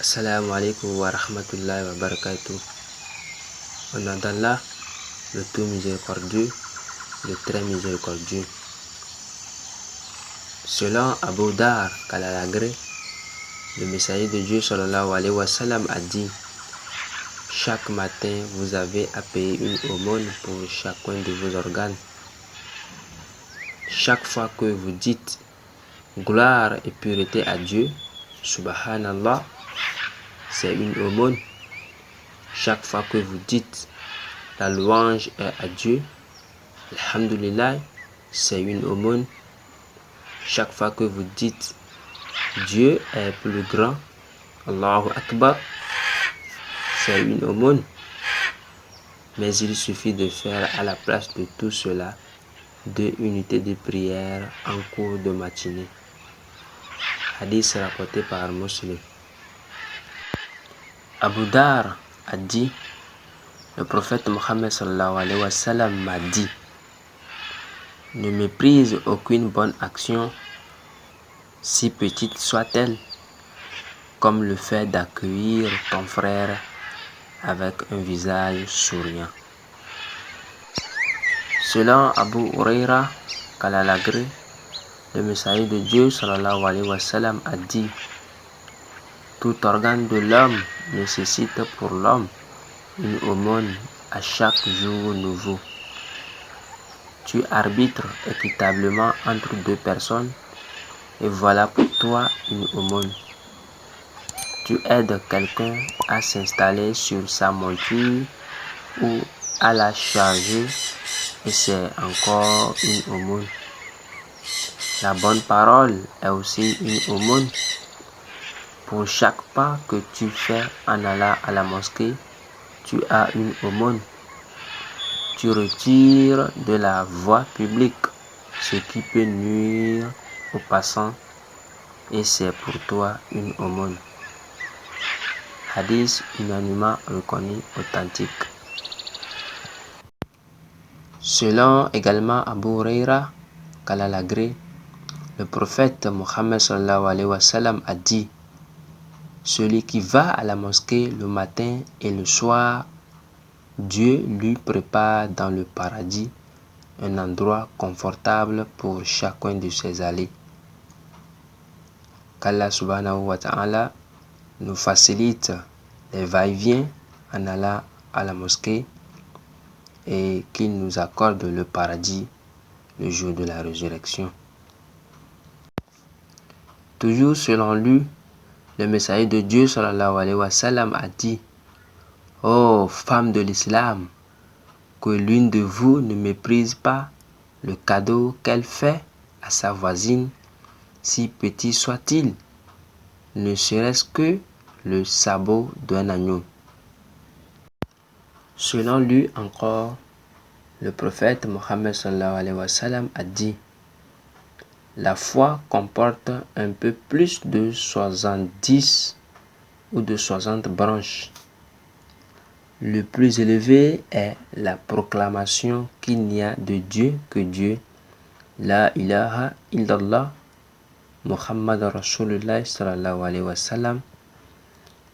Assalamu alaikum wa rahmatullahi wa barakatuh. Au nom d'Allah, le tout miséricordieux, le très miséricordieux. Selon Abu Dar Kalalagré, le messager de Dieu sallallahu alayhi wa sallam a dit: chaque matin, vous avez à payer une aumône pour chacun de vos organes. Chaque fois que vous dites gloire et pureté à Dieu, subhanallah, c'est une aumône. Chaque fois que vous dites la louange est à Dieu, alhamdulillah, c'est une aumône. Chaque fois que vous dites Dieu est plus grand, Allahu Akbar, c'est une aumône. Mais il suffit de faire à la place de tout cela 2 unités de prière en cours de matinée. Hadith rapporté par Muslim. Abu Dar a dit: le prophète Mohammed sallallahu alayhi wa sallam m'a dit: ne méprise aucune bonne action, si petite soit-elle, comme le fait d'accueillir ton frère avec un visage souriant. Selon Abu Huraira Kalalagré, le messager de Dieu sallallahu alayhi wa sallam a dit: tout organe de l'homme nécessite pour l'homme une aumône à chaque jour nouveau. Tu arbitres équitablement entre 2 personnes et voilà pour toi une aumône. Tu aides quelqu'un à s'installer sur sa monture ou à la charger et c'est encore une aumône. La bonne parole est aussi une aumône. Pour chaque pas que tu fais en allant à la mosquée, tu as une aumône. Tu retires de la voie publique ce qui peut nuire aux passants et c'est pour toi une aumône. Hadith unanimement reconnu authentique. Selon également Abu Huraira Kalalagré, le prophète Mohammed sallallahu alayhi wa sallam a dit: celui qui va à la mosquée le matin et le soir, Dieu lui prépare dans le paradis un endroit confortable pour chacun de ses allées. Qu'Allah subhanahu wa ta'ala nous facilite les va-et-vient en allant à la mosquée et qu'il nous accorde le paradis le jour de la résurrection. Toujours selon lui, le messager de Dieu sallallahu alayhi wa sallam a dit: ô femme de l'islam, que l'une de vous ne méprise pas le cadeau qu'elle fait à sa voisine, si petit soit-il, ne serait-ce que le sabot d'un agneau. Selon lui encore, le prophète Mohammed sallallahu alayhi wa sallam a dit: la foi comporte un peu plus de 70 ou de 60 branches. Le plus élevé est la proclamation qu'il n'y a de Dieu que Dieu, la ilaha illallah, Muhammad Rasulullah sallallahu alayhi wa sallam,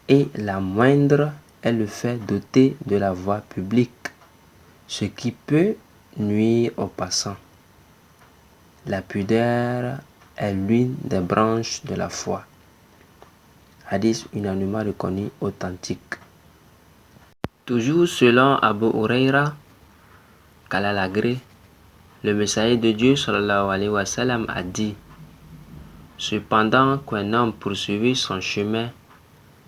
et la moindre est le fait d'ôter de la voie publique ce qui peut nuire aux passants. La pudeur est l'une des branches de la foi. Hadith unanimement reconnu authentique. Toujours selon Abu Huraira Kalalagré, le messager de Dieu sallallahu alayhi wa sallam a dit: cependant qu'un homme poursuivit son chemin,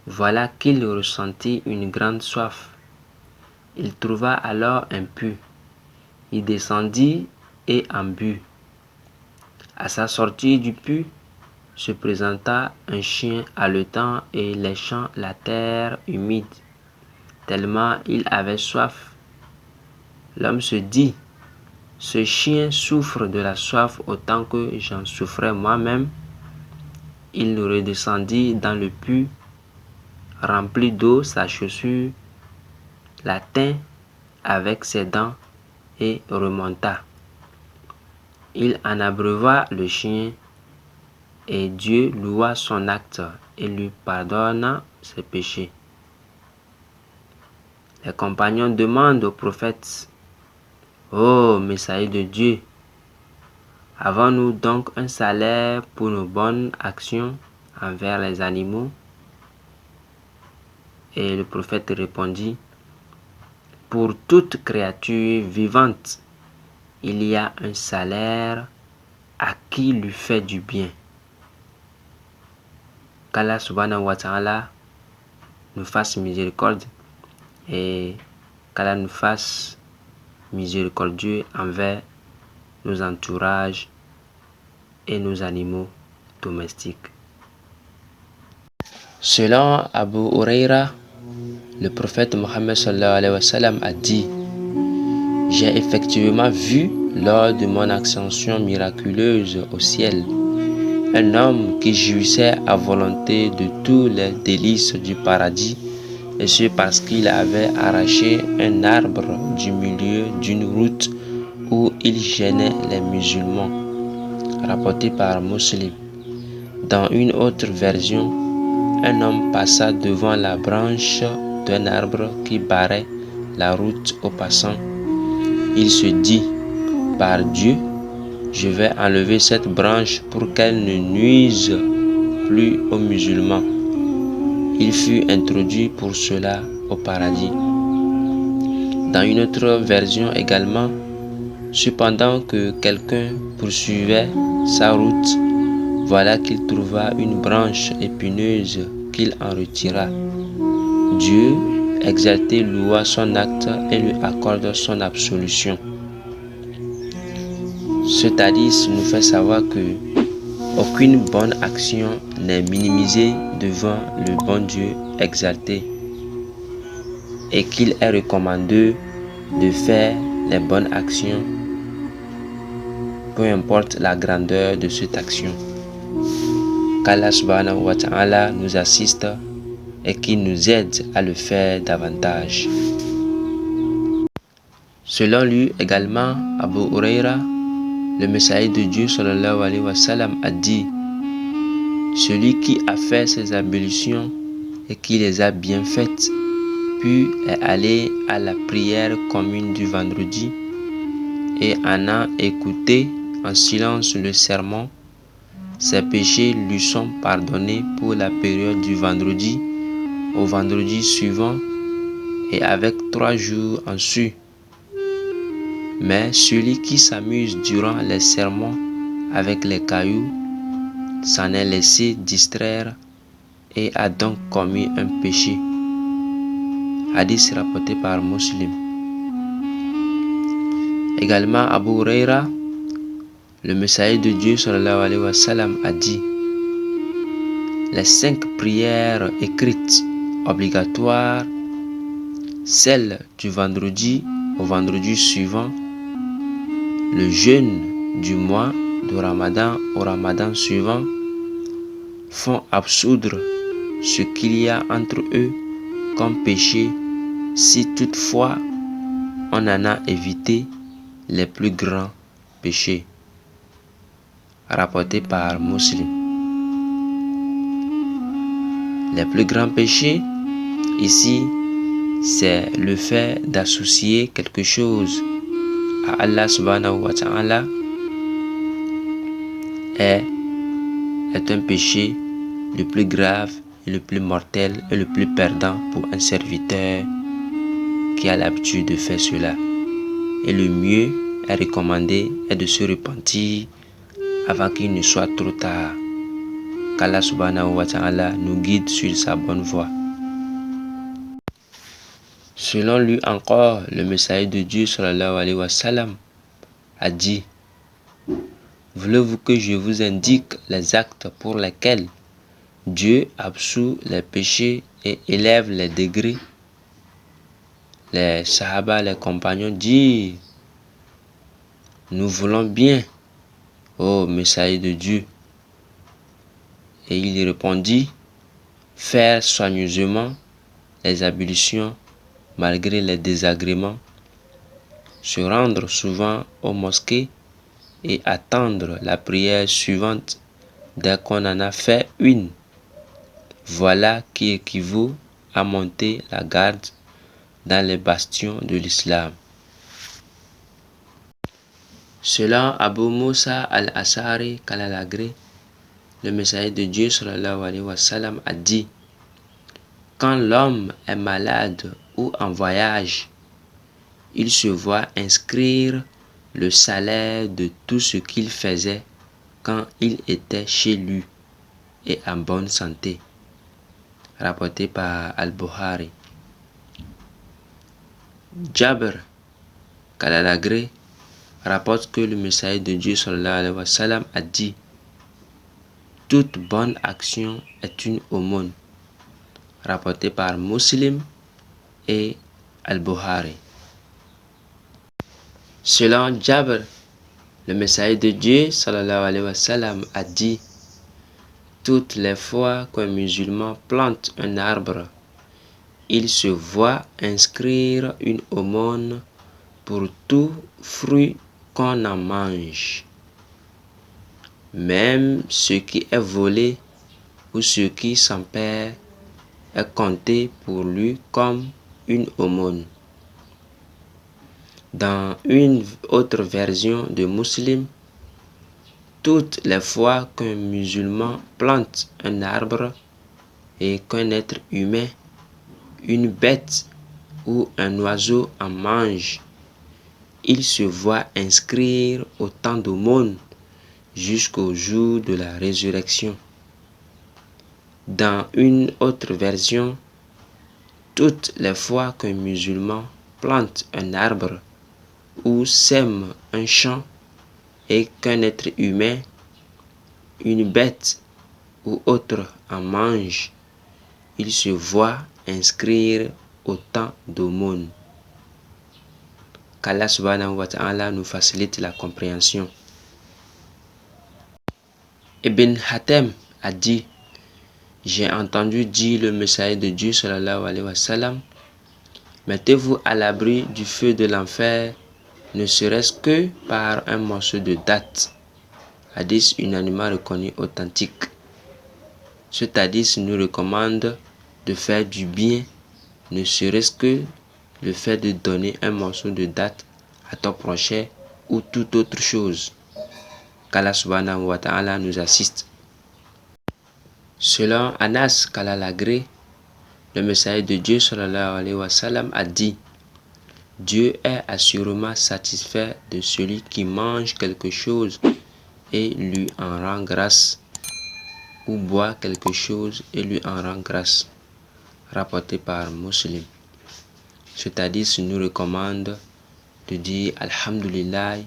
voilà qu'il ressentit une grande soif. Il trouva alors un puits. Il descendit et en but. À sa sortie du puits, se présenta un chien haletant et léchant la terre humide, tellement il avait soif. L'homme se dit: ce chien souffre de la soif autant que j'en souffrais moi-même. Il redescendit dans le puits, remplit d'eau sa chaussure, la tint avec ses dents et remonta. Il en abreuva le chien et Dieu loua son acte et lui pardonne ses péchés. Les compagnons demandent au prophète: Ô Messager de Dieu, avons-nous donc un salaire pour nos bonnes actions envers les animaux? Et le prophète répondit: Pour toute créature vivante, il y a un salaire à qui lui fait du bien. Qu'Allah subhanahu wa ta'ala nous fasse miséricorde et qu'Allah nous fasse miséricordieux envers nos entourages et nos animaux domestiques. Selon Abu Huraira, le prophète Mohammed sallallahu alayhi wa sallam a dit: J'ai effectivement vu lors de mon ascension miraculeuse au ciel un homme qui jouissait à volonté de tous les délices du paradis, et ce parce qu'il avait arraché un arbre du milieu d'une route où il gênait les musulmans. Rapporté par Muslim. Dans une autre version, un homme passa devant la branche d'un arbre qui barrait la route aux passants. Il se dit: Par Dieu, je vais enlever cette branche pour qu'elle ne nuise plus aux musulmans. Il fut introduit pour cela au paradis. Dans une autre version également, cependant que quelqu'un poursuivait sa route, voilà qu'il trouva une branche épineuse qu'il en retira. Dieu, exalté, loua son acte et lui accorde son absolution. Ce hadith nous fait savoir que aucune bonne action n'est minimisée devant le bon Dieu exalté et qu'il est recommandé de faire les bonnes actions, peu importe la grandeur de cette action. Qu'Allah subhanahu wa ta'ala nous assiste et qu'il nous aide à le faire davantage. Selon lui également, Abu Huraira, le Messager de Dieu sallallahu alayhi wa sallam a dit: Celui qui a fait ses ablutions et qui les a bien faites, puis est allé à la prière commune du vendredi et en a écouté en silence le sermon, ses péchés lui sont pardonnés pour la période du vendredi au vendredi suivant et avec 3 jours en sus. Mais celui qui s'amuse durant les sermons avec les cailloux s'en est laissé distraire et a donc commis un péché. Hadith rapporté par Muslim. Également Abu Huraira, le Messager de Dieu sallallahu alayhi wa sallam a dit: Les 5 prières écrites obligatoires, celles du vendredi au vendredi suivant, le jeûne du mois de Ramadan au Ramadan suivant, font absoudre ce qu'il y a entre eux comme péché, si toutefois on en a évité les plus grands péchés. Rapporté par Muslim. Les plus grands péchés, ici, c'est le fait d'associer quelque chose à Allah subhanahu wa ta'ala est un péché le plus grave, le plus mortel et le plus perdant pour un serviteur qui a l'habitude de faire cela. Et le mieux est recommandé est de se repentir avant qu'il ne soit trop tard. Qu'Allah subhanahu wa ta'ala nous guide sur sa bonne voie. Selon lui encore, le Messager de Dieu sallallahu alayhi wa sallam a dit: Voulez-vous que je vous indique les actes pour lesquels Dieu absout les péchés et élève les degrés? Les Sahaba, les compagnons disent: Nous voulons bien, ô Messager de Dieu. Et il répondit: Faire soigneusement les ablutions malgré les désagréments, se rendre souvent aux mosquées et attendre la prière suivante dès qu'on en a fait une, Voilà qui équivaut à monter la garde dans les bastions de l'islam. Selon Abu Musa al-Ash'ari qu'Allah l'agrée, le messager de Dieu sallallahu alayhi wa sallam a dit: quand l'homme est malade ou en voyage, il se voit inscrire le salaire de tout ce qu'il faisait quand il était chez lui et en bonne santé. Rapporté par Al-Bukhari. Jabr, qu'Allah l'agrée, rapporte que le messager de Dieu sallallahu alayhi wa sallam a dit: toute bonne action est une aumône. Rapporté par Muslim et Al-Bukhari. Selon Jabr, le messager de Dieu sallallahu alayhi wa sallam a dit: toutes les fois qu'un musulman plante un arbre, il se voit inscrire une aumône pour tout fruit qu'on en mange. Même ce qui est volé ou ce qui s'en perd est compté pour lui comme une aumône. Dans une autre version de Muslim, toutes les fois qu'un musulman plante un arbre et qu'un être humain, une bête ou un oiseau en mange, il se voit inscrire autant d'aumônes jusqu'au jour de la résurrection. Dans une autre version, toutes les fois qu'un musulman plante un arbre ou sème un champ et qu'un être humain, une bête ou autre en mange, il se voit inscrire autant d'aumônes. Qu'Allah subhanahu wa ta'ala nous facilite la compréhension. Ibn Hatem a dit: j'ai entendu dire le messager de Dieu sallallahu alayhi wa sallam: mettez-vous à l'abri du feu de l'enfer, ne serait-ce que par un morceau de date. Hadith unanimement reconnu authentique. Ce hadith nous recommande de faire du bien, ne serait-ce que le fait de donner un morceau de date à ton prochain ou toute autre chose. Qu'Allah subhanahu wa ta'ala nous assiste. Selon Anas, qu'Allah l'agrée, le messager de Dieu sallallahu alayhi wa sallam a dit: Dieu est assurément satisfait de celui qui mange quelque chose et lui en rend grâce, ou boit quelque chose et lui en rend grâce. Rapporté par Muslim. Ce hadith nous recommande de dire Alhamdulillah,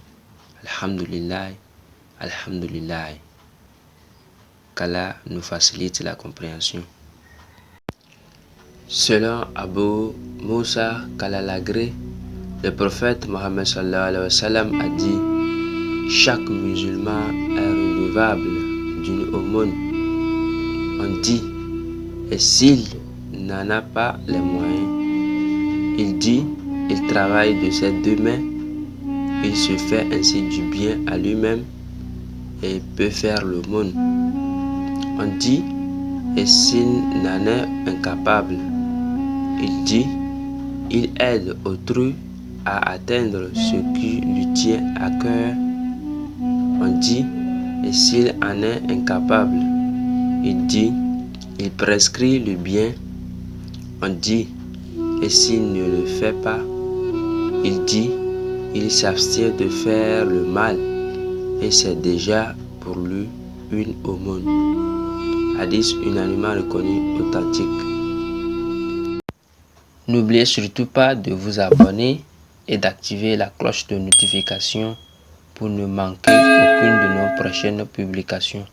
Alhamdulillah, Alhamdulillah. Qu'Allah nous facilite la compréhension. Selon Abu Musa, qu'Allah l'agrée, le prophète Mohammed sallallahu alayhi wa sallam a dit: chaque musulman est redevable d'une aumône. On dit: et s'il n'en a pas les moyens, il dit: il travaille de ses deux mains, il se fait ainsi du bien à lui-même et peut faire l'aumône. On dit: et s'il n'en est incapable, il dit: il aide autrui à atteindre ce qui lui tient à cœur. On dit: et s'il en est incapable, il dit: il prescrit le bien. On dit: et s'il ne le fait pas, il dit: il s'abstient de faire le mal et c'est déjà pour lui une aumône. Hadith unanimement reconnu authentique. N'oubliez surtout pas de vous abonner et d'activer la cloche de notification pour ne manquer aucune de nos prochaines publications.